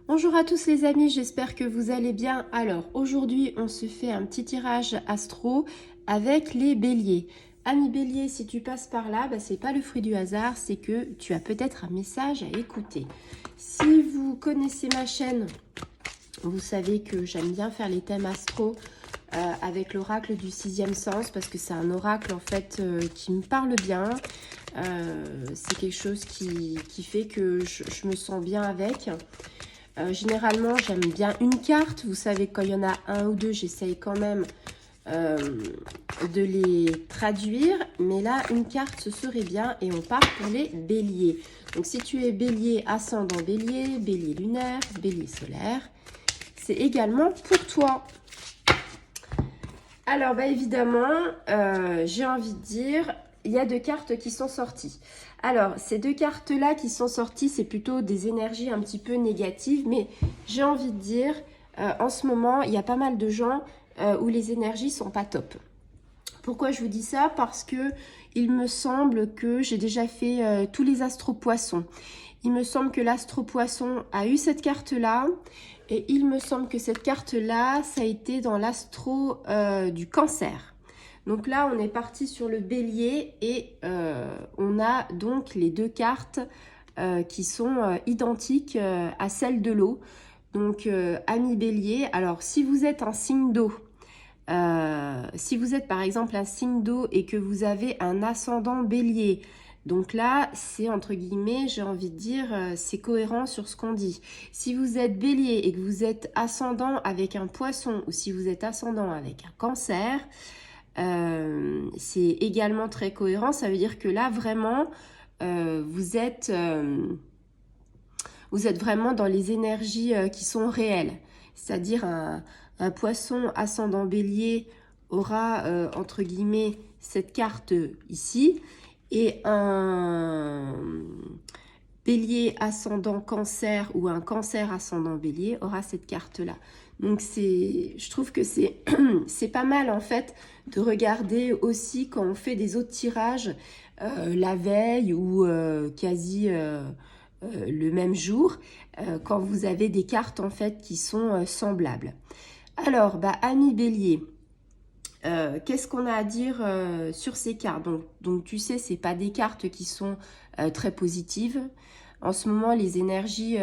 Bonjour à tous les amis, j'espère que vous allez bien. Alors aujourd'hui on se fait un petit tirage astro avec les béliers. Ami bélier, si tu passes par là, c'est pas le fruit du hasard, c'est que tu as peut-être un message à écouter. Si vous connaissez ma chaîne, vous savez que j'aime bien faire les thèmes astro avec l'oracle du sixième sens, parce que c'est un oracle en fait qui me parle bien. C'est quelque chose qui fait que je me sens bien avec. Généralement, j'aime bien une carte. Vous savez, quand il y en a un ou deux, j'essaye quand même de les traduire. Mais là, une carte, ce serait bien. Et on part pour les béliers. Donc, si tu es bélier, ascendant bélier, bélier lunaire, bélier solaire, c'est également pour toi. Alors, évidemment, j'ai envie de dire, il y a deux cartes qui sont sorties. Alors, ces deux cartes-là qui sont sorties, c'est plutôt des énergies un petit peu négatives, mais j'ai envie de dire, en ce moment, il y a pas mal de gens où les énergies sont pas top. Pourquoi je vous dis ça? Parce que il me semble que j'ai déjà fait tous les astro-poissons. Il me semble que l'astro-poisson a eu cette carte-là. Et il me semble que cette carte-là, ça a été dans l'astro du cancer. Donc là, on est parti sur le bélier et on a donc les deux cartes qui sont identiques à celles de l'eau. Donc, ami bélier, alors si vous êtes un signe d'eau, si vous êtes par exemple un signe d'eau et que vous avez un ascendant bélier, donc là, c'est entre guillemets, j'ai envie de dire, c'est cohérent sur ce qu'on dit. Si vous êtes bélier et que vous êtes ascendant avec un poisson ou si vous êtes ascendant avec un cancer, c'est également très cohérent. Ça veut dire que là, vraiment, vous êtes vraiment dans les énergies qui sont réelles. C'est-à-dire un poisson ascendant bélier aura, entre guillemets, cette carte ici. Et un bélier ascendant cancer ou un cancer ascendant bélier aura cette carte-là. Donc, je trouve que c'est pas mal, en fait, de regarder aussi quand on fait des autres tirages la veille ou quasi le même jour, quand vous avez des cartes, en fait, qui sont semblables. Alors, ami bélier, qu'est-ce qu'on a à dire sur ces cartes? Donc tu sais, c'est pas des cartes qui sont très positives. En ce moment, les énergies,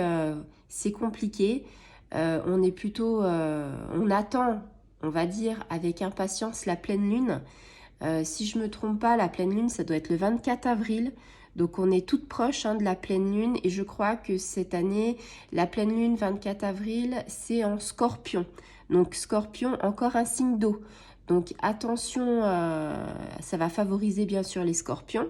c'est compliqué. On est plutôt, on attend, on va dire, avec impatience la pleine lune. Si je me trompe pas, la pleine lune, ça doit être le 24 avril. Donc on est toute proche de la pleine lune. Et je crois que cette année, la pleine lune 24 avril, c'est en Scorpion. Donc Scorpion, encore un signe d'eau. Donc attention, ça va favoriser bien sûr les scorpions.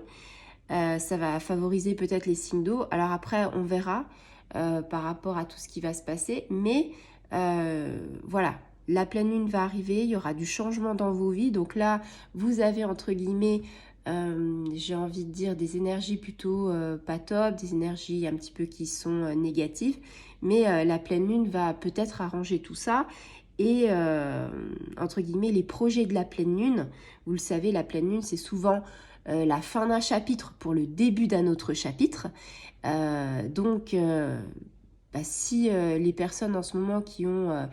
Ça va favoriser peut-être les signes d'eau. Alors après, on verra par rapport à tout ce qui va se passer. Mais voilà, la pleine lune va arriver, il y aura du changement dans vos vies. Donc là, vous avez entre guillemets, j'ai envie de dire, des énergies plutôt pas top, des énergies un petit peu qui sont négatives. Mais la pleine lune va peut-être arranger tout ça. Et entre guillemets, les projets de la pleine lune, vous le savez, la pleine lune, c'est souvent la fin d'un chapitre pour le début d'un autre chapitre. Donc, si les personnes en ce moment qui ont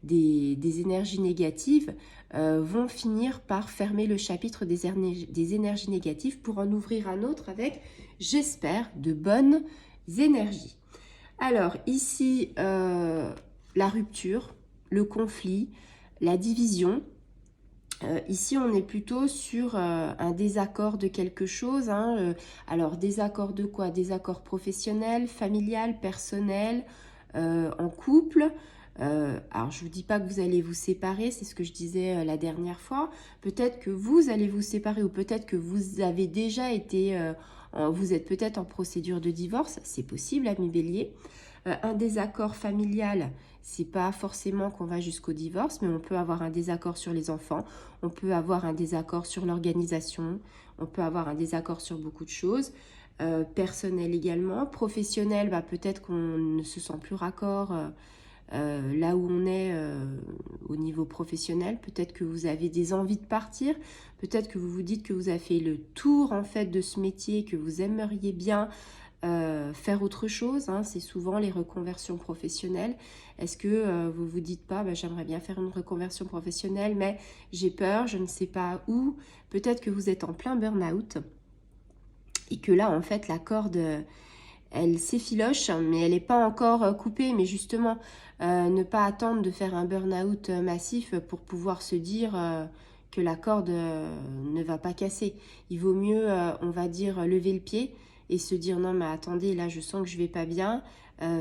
des énergies négatives vont finir par fermer le chapitre des énergies négatives pour en ouvrir un autre avec, j'espère, de bonnes énergies. Alors, ici, la rupture, le conflit, la division. Ici, on est plutôt sur un désaccord de quelque chose. Alors, désaccord de quoi? Désaccord professionnel, familial, personnel, en couple. Alors, je ne vous dis pas que vous allez vous séparer, c'est ce que je disais la dernière fois. Peut-être que vous allez vous séparer ou peut-être que vous avez déjà été... vous êtes peut-être en procédure de divorce, c'est possible, ami bélier. Un désaccord familial, c'est pas forcément qu'on va jusqu'au divorce, mais on peut avoir un désaccord sur les enfants, on peut avoir un désaccord sur l'organisation, on peut avoir un désaccord sur beaucoup de choses. Personnel également, professionnel, peut-être qu'on ne se sent plus raccord là où on est au niveau professionnel. Peut-être que vous avez des envies de partir, peut-être que vous vous dites que vous avez fait le tour en fait de ce métier, que vous aimeriez bien faire autre chose, hein, c'est souvent les reconversions professionnelles. Est-ce que vous vous dites pas, bah, j'aimerais bien faire une reconversion professionnelle, mais j'ai peur, je ne sais pas où. Peut-être que vous êtes en plein burn-out et que là, en fait, la corde, elle s'effiloche, mais elle n'est pas encore coupée. Mais justement, ne pas attendre de faire un burn-out massif pour pouvoir se dire que la corde ne va pas casser. Il vaut mieux, on va dire, lever le pied et se dire non mais attendez, là je sens que je vais pas bien,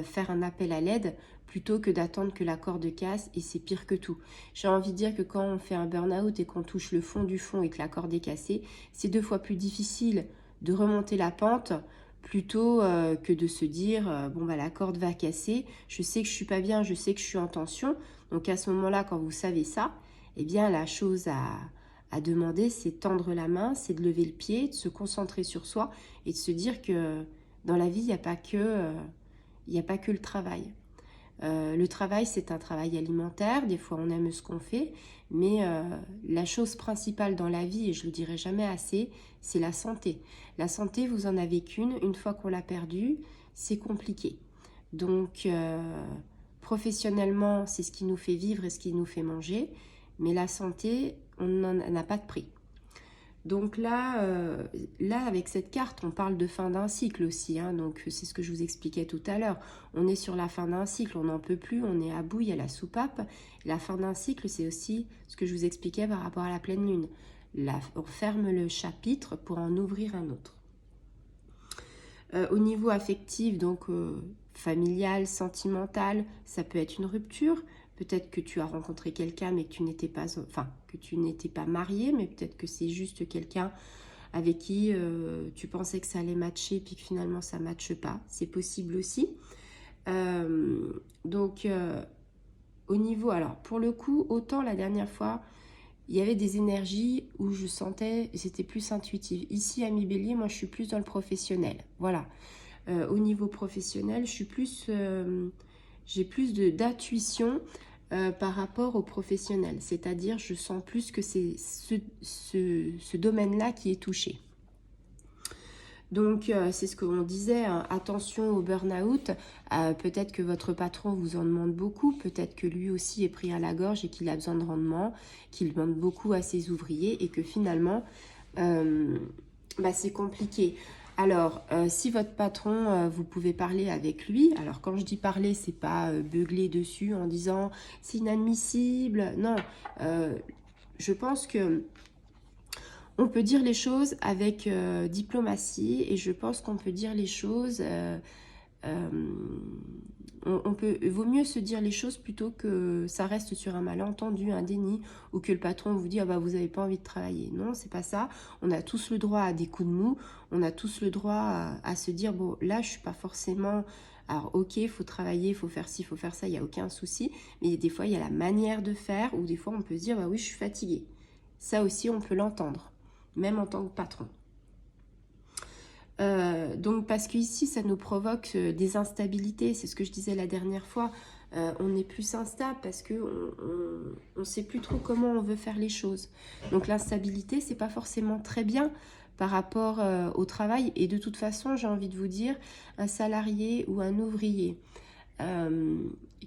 faire un appel à l'aide plutôt que d'attendre que la corde casse, et c'est pire que tout. J'ai envie de dire que quand on fait un burn-out et qu'on touche le fond du fond et que la corde est cassée, c'est 2 fois plus difficile de remonter la pente plutôt que de se dire bon bah la corde va casser, je sais que je suis pas bien, je sais que je suis en tension. Donc à ce moment-là, quand vous savez ça, eh bien la chose à demander, c'est tendre la main, c'est de lever le pied, de se concentrer sur soi et de se dire que dans la vie, il n'y a pas que, il n'y a pas que le travail. Le travail, c'est un travail alimentaire. Des fois, on aime ce qu'on fait. Mais la chose principale dans la vie, et je ne le dirai jamais assez, c'est la santé. La santé, vous en avez qu'une. Une fois qu'on l'a perdue, c'est compliqué. Donc, professionnellement, c'est ce qui nous fait vivre et ce qui nous fait manger. Mais la santé, on n'en a pas de prix. Donc là, avec cette carte, on parle de fin d'un cycle aussi, hein, donc c'est ce que je vous expliquais tout à l'heure. On est sur la fin d'un cycle, on n'en peut plus, on est à bout, il y a la soupape. La fin d'un cycle, c'est aussi ce que je vous expliquais par rapport à la pleine lune. Là, on ferme le chapitre pour en ouvrir un autre. Au niveau affectif, donc familial, sentimental, ça peut être une rupture. Peut-être que tu as rencontré quelqu'un, mais que tu n'étais pas, enfin, que tu n'étais pas marié, mais peut-être que c'est juste quelqu'un avec qui tu pensais que ça allait matcher, puis que finalement ça ne matche pas. C'est possible aussi. Donc, au niveau, alors pour le coup, autant la dernière fois, il y avait des énergies où je sentais, c'était plus intuitif. Ici, à Mi-Bélier, moi je suis plus dans le professionnel. Voilà. Au niveau professionnel, je suis plus, j'ai plus d'intuition par rapport au professionnel. C'est-à-dire, je sens plus que c'est ce domaine-là qui est touché. Donc, c'est ce qu'on disait, hein, attention au burn-out. Peut-être que votre patron vous en demande beaucoup. Peut-être que lui aussi est pris à la gorge et qu'il a besoin de rendement, qu'il demande beaucoup à ses ouvriers et que finalement, c'est compliqué. Alors, si votre patron, vous pouvez parler avec lui. Alors, quand je dis parler, c'est pas beugler dessus en disant c'est inadmissible. Non, je pense que on peut dire les choses avec diplomatie, et je pense qu'on peut dire les choses. Vaut mieux se dire les choses plutôt que ça reste sur un malentendu, un déni, ou que le patron vous dit ah bah vous n'avez pas envie de travailler. Non, c'est pas ça. On a tous le droit à des coups de mou. On a tous le droit à se dire bon là je suis pas forcément. Alors ok, il faut travailler, il faut faire ci, il faut faire ça, il n'y a aucun souci. Mais des fois il y a la manière de faire, ou des fois on peut se dire bah oui je suis fatiguée. Ça aussi on peut l'entendre, même en tant que patron. Donc parce qu'ici ça nous provoque des instabilités, c'est ce que je disais la dernière fois, on est plus instable parce que on sait plus trop comment on veut faire les choses. Donc l'instabilité c'est pas forcément très bien par rapport au travail, et de toute façon j'ai envie de vous dire, un salarié ou un ouvrier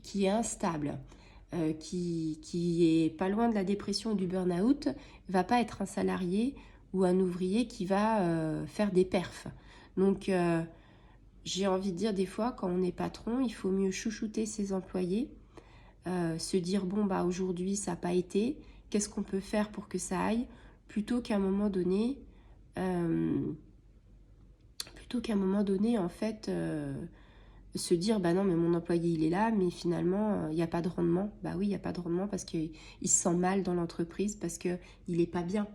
qui est instable, qui est pas loin de la dépression ou du burn-out, va pas être un salarié ou un ouvrier qui va faire des perfs. Donc, j'ai envie de dire, des fois, quand on est patron, il faut mieux chouchouter ses employés, se dire, bon, bah aujourd'hui, ça n'a pas été, qu'est-ce qu'on peut faire pour que ça aille, plutôt qu'à un moment donné, en fait, se dire, bah non, mais mon employé, il est là, mais finalement, il n'y a pas de rendement. Bah oui, il n'y a pas de rendement parce qu'il se sent mal dans l'entreprise, parce qu'il n'est pas bien.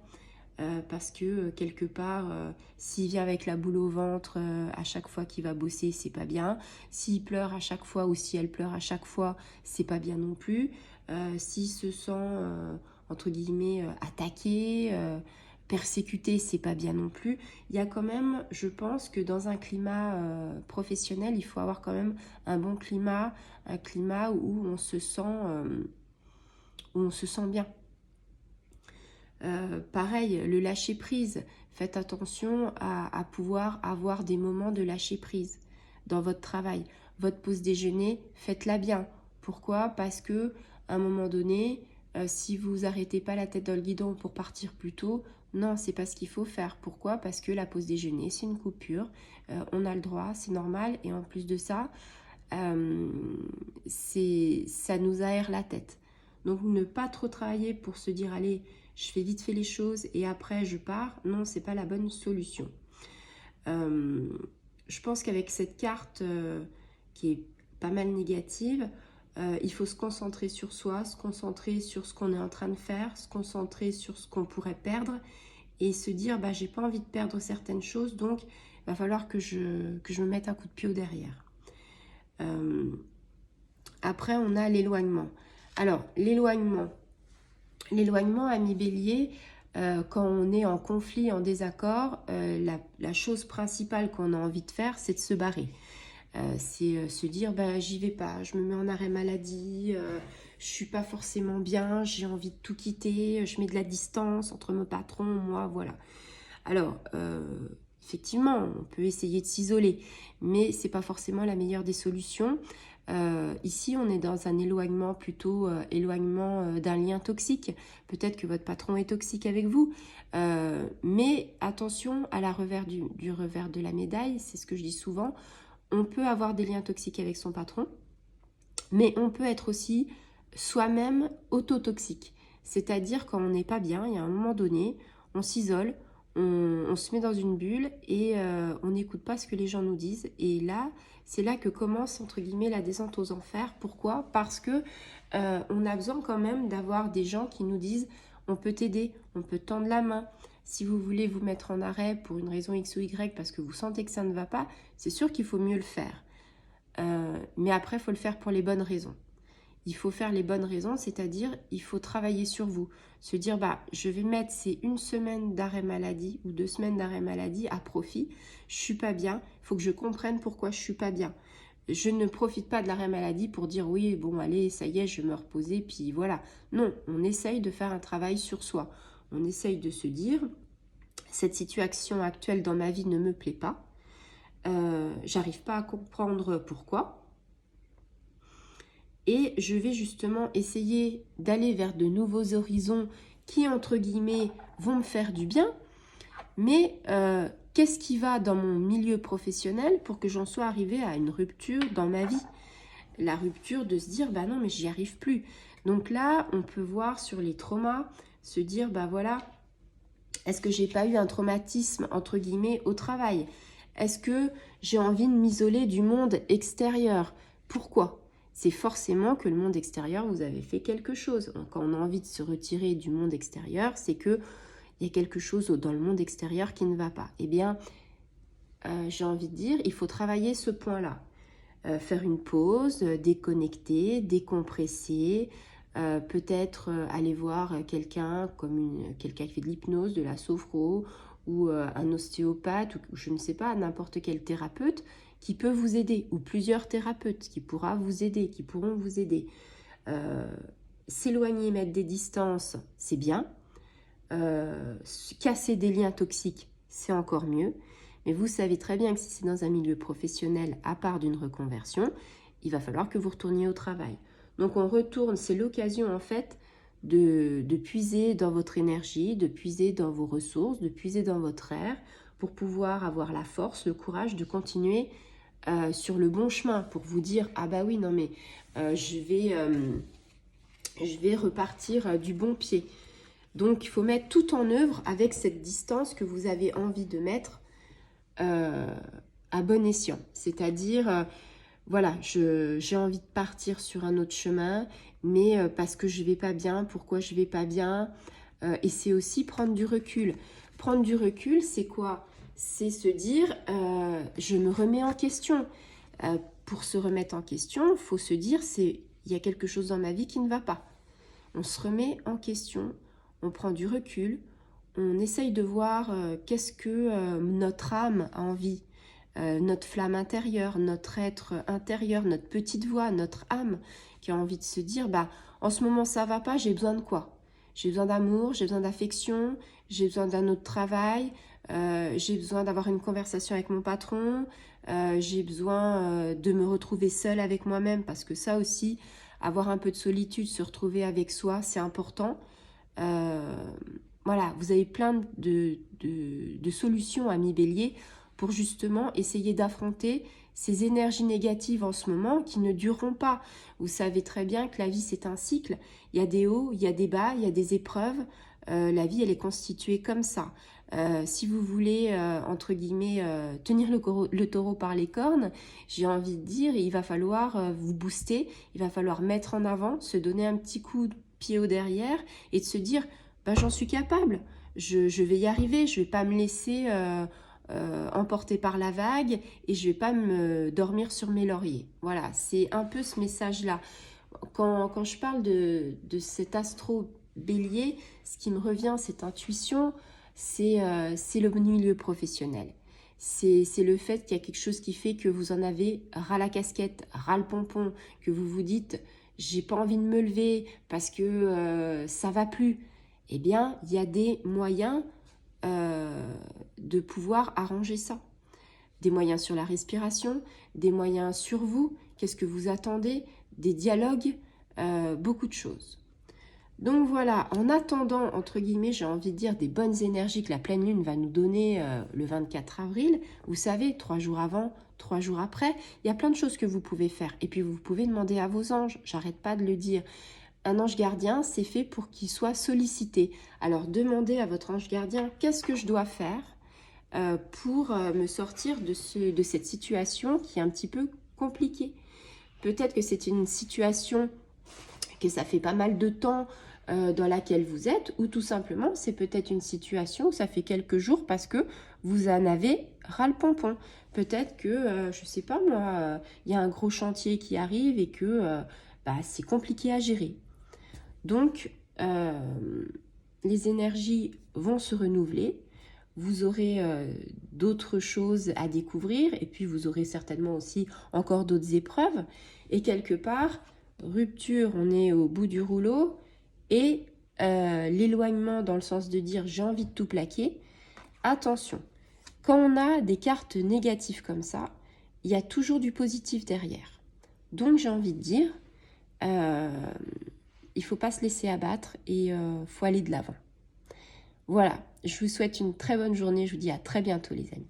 Parce que quelque part, s'il vient avec la boule au ventre à chaque fois qu'il va bosser, c'est pas bien. S'il pleure à chaque fois, ou si elle pleure à chaque fois, c'est pas bien non plus. S'il se sent entre guillemets attaqué, persécuté, c'est pas bien non plus. Il y a quand même, je pense que dans un climat professionnel, il faut avoir quand même un bon climat, un climat où on se sent bien. Pareil, le lâcher prise. Faites attention à pouvoir avoir des moments de lâcher prise dans votre travail. Votre pause déjeuner, faites-la bien. Pourquoi? Parce que à un moment donné, si vous arrêtez pas la tête dans le guidon pour partir plus tôt, non, c'est pas ce qu'il faut faire. Pourquoi? Parce que la pause déjeuner, c'est une coupure. On a le droit, c'est normal. Et en plus de ça, ça nous aère la tête. Donc ne pas trop travailler pour se dire allez, je fais vite fait les choses et après je pars. Non, c'est pas la bonne solution. Je pense qu'avec cette carte qui est pas mal négative, il faut se concentrer sur soi, se concentrer sur ce qu'on est en train de faire, se concentrer sur ce qu'on pourrait perdre et se dire bah j'ai pas envie de perdre certaines choses, donc il va falloir que je me mette un coup de pied au derrière. Après, on a l'éloignement. Alors, l'éloignement, ami Bélier, quand on est en conflit, en désaccord, la chose principale qu'on a envie de faire, c'est de se barrer. C'est se dire, bah, j'y vais pas, je me mets en arrêt maladie, je suis pas forcément bien, j'ai envie de tout quitter, je mets de la distance entre mon patron, moi, voilà. Alors, effectivement, on peut essayer de s'isoler, mais c'est pas forcément la meilleure des solutions. Ici, on est dans un éloignement, plutôt éloignement d'un lien toxique. Peut-être que votre patron est toxique avec vous, mais attention à la du revers de la médaille, c'est ce que je dis souvent. On peut avoir des liens toxiques avec son patron, mais on peut être aussi soi-même autotoxique. C'est-à-dire quand on n'est pas bien, il y a un moment donné, on s'isole, on se met dans une bulle et on n'écoute pas ce que les gens nous disent. Et là, c'est là que commence, entre guillemets, la descente aux enfers. Pourquoi? Parce que on a besoin quand même d'avoir des gens qui nous disent on peut t'aider, on peut tendre la main. Si vous voulez vous mettre en arrêt pour une raison X ou Y parce que vous sentez que ça ne va pas, c'est sûr qu'il faut mieux le faire. Mais après, il faut le faire pour les bonnes raisons. Il faut faire les bonnes raisons, c'est-à-dire il faut travailler sur vous. Se dire, bah, je vais mettre ces 1 semaine d'arrêt maladie ou 2 semaines d'arrêt maladie à profit. Je suis pas bien, il faut que je comprenne pourquoi je suis pas bien. Je ne profite pas de l'arrêt maladie pour dire oui, bon, allez, ça y est, je vais me reposer, puis voilà. Non, on essaye de faire un travail sur soi. On essaye de se dire, cette situation actuelle dans ma vie ne me plaît pas. J'arrive pas à comprendre pourquoi. Et je vais justement essayer d'aller vers de nouveaux horizons qui, entre guillemets, vont me faire du bien. Mais qu'est-ce qui va dans mon milieu professionnel pour que j'en sois arrivée à une rupture dans ma vie? La rupture de se dire, bah non, mais j'y arrive plus. Donc là, on peut voir sur les traumas, se dire, bah voilà, est-ce que j'ai pas eu un traumatisme, entre guillemets, au travail? Est-ce que j'ai envie de m'isoler du monde extérieur? Pourquoi? C'est forcément que le monde extérieur, vous avez fait quelque chose. Quand on a envie de se retirer du monde extérieur, c'est qu'il y a quelque chose dans le monde extérieur qui ne va pas. Eh bien, j'ai envie de dire, il faut travailler ce point-là. Faire une pause, déconnecter, décompresser, peut-être aller voir quelqu'un quelqu'un qui fait de l'hypnose, de la sophro, ou un ostéopathe, ou je ne sais pas, n'importe quel thérapeute qui peut vous aider, ou plusieurs thérapeutes qui pourront vous aider. S'éloigner, mettre des distances, c'est bien. Casser des liens toxiques, c'est encore mieux. Mais vous savez très bien que si c'est dans un milieu professionnel, à part d'une reconversion, il va falloir que vous retourniez au travail. Donc on retourne, c'est l'occasion en fait de puiser dans votre énergie, de puiser dans vos ressources, de puiser dans votre air pour pouvoir avoir la force, le courage de continuer sur le bon chemin, pour vous dire ah bah oui non mais je vais repartir du bon pied. Donc il faut mettre tout en œuvre avec cette distance que vous avez envie de mettre à bon escient. C'est-à-dire voilà, j'ai envie de partir sur un autre chemin, mais parce que je vais pas bien, pourquoi je vais pas bien, et c'est aussi prendre du recul. Prendre du recul, c'est quoi? C'est se dire, je me remets en question. Pour se remettre en question, il faut se dire, il y a quelque chose dans ma vie qui ne va pas. On se remet en question, on prend du recul, on essaye de voir qu'est-ce que notre âme a envie. Notre flamme intérieure, notre être intérieur, notre petite voix, notre âme qui a envie de se dire, bah, en ce moment ça va pas, j'ai besoin de quoi? J'ai besoin d'amour, j'ai besoin d'affection, j'ai besoin d'un autre travail, j'ai besoin d'avoir une conversation avec mon patron, j'ai besoin de me retrouver seule avec moi-même parce que ça aussi, avoir un peu de solitude, se retrouver avec soi, c'est important. Voilà, vous avez plein de solutions, amis Bélier, pour justement essayer d'affronter ces énergies négatives en ce moment qui ne dureront pas. Vous savez très bien que la vie, c'est un cycle. Il y a des hauts, il y a des bas, il y a des épreuves. La vie, elle est constituée comme ça. Si vous voulez, entre guillemets, tenir le taureau par les cornes, j'ai envie de dire, il va falloir vous booster, il va falloir mettre en avant, se donner un petit coup de pied au derrière et de se dire, ben, j'en suis capable, je vais y arriver, je ne vais pas me laisser emporter par la vague et je ne vais pas me dormir sur mes lauriers. Voilà, c'est un peu ce message-là. Quand je parle de cet astro bélier, ce qui me revient, cette intuition, c'est le milieu professionnel. C'est le fait qu'il y a quelque chose qui fait que vous en avez ras la casquette, ras le pompon, que vous vous dites « j'ai pas envie de me lever parce que ça va plus ». Eh bien, il y a des moyens de pouvoir arranger ça. Des moyens sur la respiration, des moyens sur vous, qu'est-ce que vous attendez, des dialogues, beaucoup de choses. Donc voilà, en attendant, entre guillemets, j'ai envie de dire des bonnes énergies que la pleine lune va nous donner le 24 avril, vous savez, 3 jours avant, 3 jours après, il y a plein de choses que vous pouvez faire. Et puis vous pouvez demander à vos anges, j'arrête pas de le dire. Un ange gardien, c'est fait pour qu'il soit sollicité. Alors demandez à votre ange gardien, qu'est-ce que je dois faire pour me sortir de cette situation qui est un petit peu compliquée. Peut-être que c'est une situation que ça fait pas mal de temps dans laquelle vous êtes, ou tout simplement, c'est peut-être une situation où ça fait quelques jours parce que vous en avez ras le pompon. Peut-être que, je sais pas moi, il y a un gros chantier qui arrive et que c'est compliqué à gérer. Donc, les énergies vont se renouveler. Vous aurez d'autres choses à découvrir et puis vous aurez certainement aussi encore d'autres épreuves. Et quelque part, rupture, on est au bout du rouleau et l'éloignement dans le sens de dire j'ai envie de tout plaquer. Attention, quand on a des cartes négatives comme ça, il y a toujours du positif derrière. Donc j'ai envie de dire, il ne faut pas se laisser abattre et il faut aller de l'avant. Voilà, je vous souhaite une très bonne journée, je vous dis à très bientôt les amis.